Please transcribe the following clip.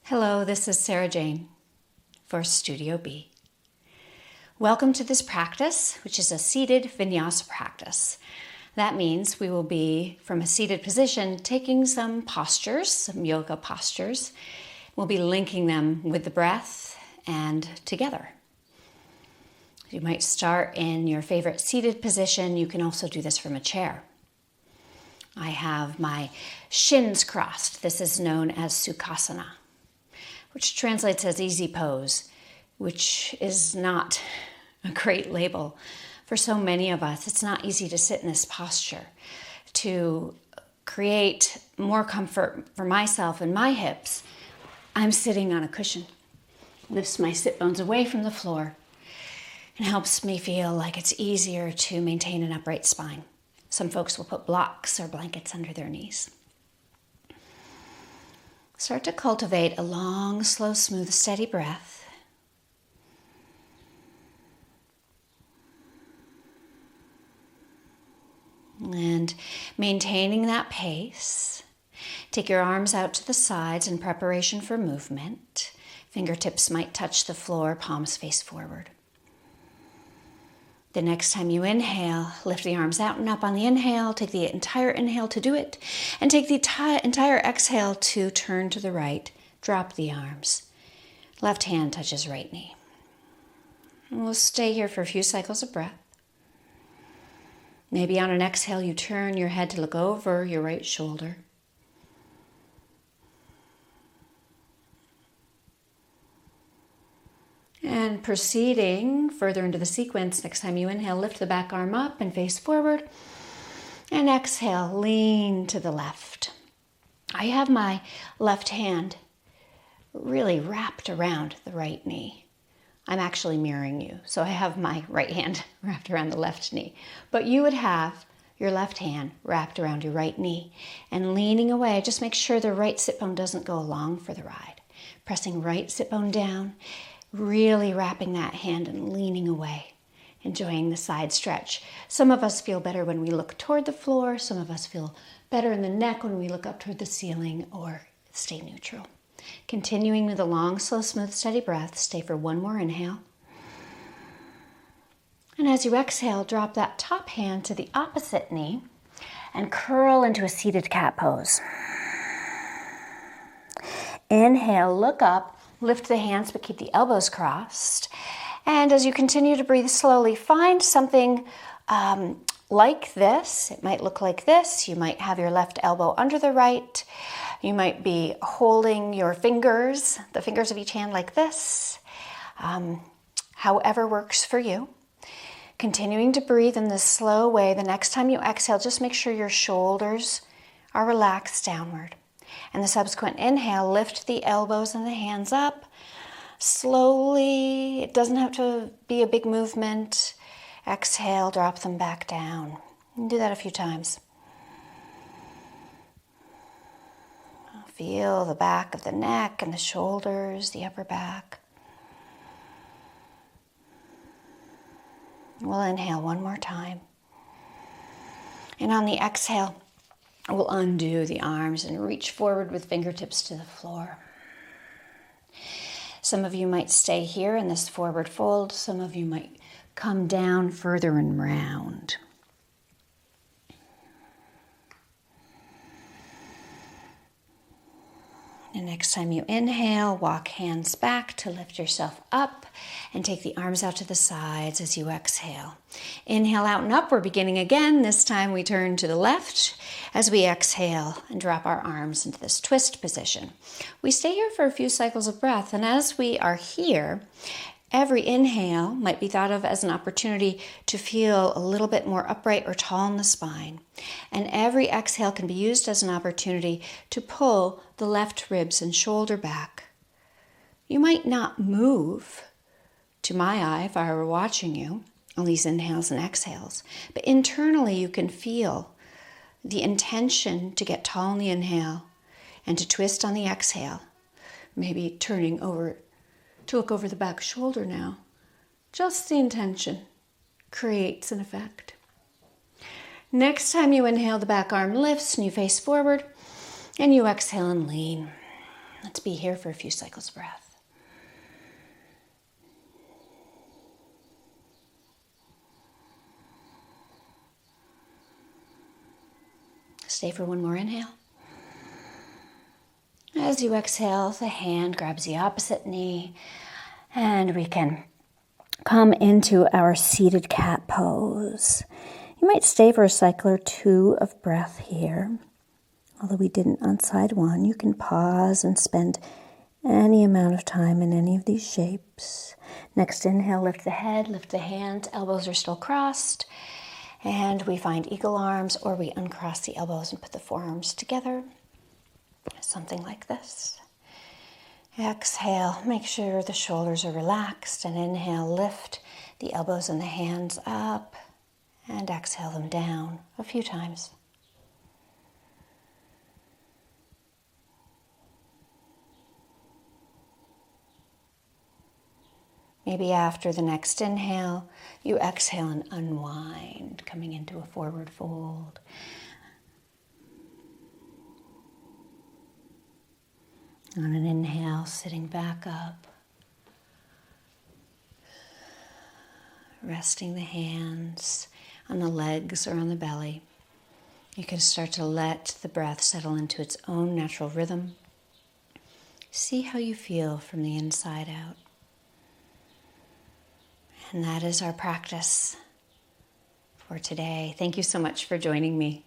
Hello, this is Sarah Jane for Studio B. Welcome to this practice, which is a seated Vinyasa practice. That means we will be, from a seated position, taking some postures, some yoga postures. We'll be linking them with the breath and together. You might start in your favorite seated position. You can also do this from a chair. I have my shins crossed. This is known as Sukhasana, which translates as easy pose, which is not a great label for so many of us. It's not easy to sit in this posture. To create more comfort for myself and my hips, I'm sitting on a cushion. Lifts my sit bones away from the floor and helps me feel like it's easier to maintain an upright spine. Some folks will put blocks or blankets under their knees. Start to cultivate a long, slow, smooth, steady breath. And maintaining that pace, take your arms out to the sides in preparation for movement. Fingertips might touch the floor, palms face forward. The next time you inhale, lift the arms out and up on the inhale. Take the entire inhale to do it. And take the entire exhale to turn to the right. Drop the arms. Left hand touches right knee. And we'll stay here for a few cycles of breath. Maybe on an exhale, you turn your head to look over your right shoulder. And proceeding further into the sequence, next time you inhale, lift the back arm up and face forward. And exhale, lean to the left. I have my left hand really wrapped around the right knee. I'm actually mirroring you, so I have my right hand wrapped around the left knee. But you would have your left hand wrapped around your right knee and leaning away. Just make sure the right sit bone doesn't go along for the ride. Pressing right sit bone down. Really wrapping that hand and leaning away, enjoying the side stretch. Some of us feel better when we look toward the floor. Some of us feel better in the neck when we look up toward the ceiling, or stay neutral. Continuing with a long, slow, smooth, steady breath. Stay for one more inhale. And as you exhale, drop that top hand to the opposite knee and curl into a seated cat pose. Inhale, look up. Lift the hands, but keep the elbows crossed. And as you continue to breathe slowly, find something like this. It might look like this. You might have your left elbow under the right. You might be holding your fingers, the fingers of each hand like this. However works for you. Continuing to breathe in this slow way. The next time you exhale, just make sure your shoulders are relaxed downward. And the subsequent inhale, lift the elbows and the hands up slowly. It doesn't have to be a big movement. Exhale, drop them back down. And do that a few times. Feel the back of the neck and the shoulders, the upper back. We'll inhale one more time. And on the exhale, we'll undo the arms and reach forward with fingertips to the floor. Some of you might stay here in this forward fold. Some of you might come down further and round. And next time you inhale, walk hands back to lift yourself up and take the arms out to the sides as you exhale. Inhale out and up. We're beginning again. This time we turn to the left as we exhale and drop our arms into this twist position. We stay here for a few cycles of breath, and as we are here, every inhale might be thought of as an opportunity to feel a little bit more upright or tall in the spine. And every exhale can be used as an opportunity to pull the left ribs and shoulder back. You might not move, to my eye if I were watching you, on these inhales and exhales, but internally you can feel the intention to get tall in the inhale and to twist on the exhale. Maybe turning over to look over the back shoulder now. Just the intention creates an effect. Next time you inhale, the back arm lifts and you face forward, and you exhale and lean. Let's be here for a few cycles of breath. Stay for one more inhale. As you exhale, the hand grabs the opposite knee, and we can come into our seated cat pose. You might stay for a cycle or two of breath here. Although we didn't on side one, you can pause and spend any amount of time in any of these shapes. Next inhale, lift the head, lift the hands, elbows are still crossed. And we find eagle arms, or we uncross the elbows and put the forearms together. Something like this. Exhale, make sure the shoulders are relaxed, and inhale, lift the elbows and the hands up, and exhale them down a few times. Maybe after the next inhale, you exhale and unwind, coming into a forward fold. On an inhale, sitting back up, resting the hands on the legs or on the belly. You can start to let the breath settle into its own natural rhythm. See how you feel from the inside out. And that is our practice for today. Thank you so much for joining me.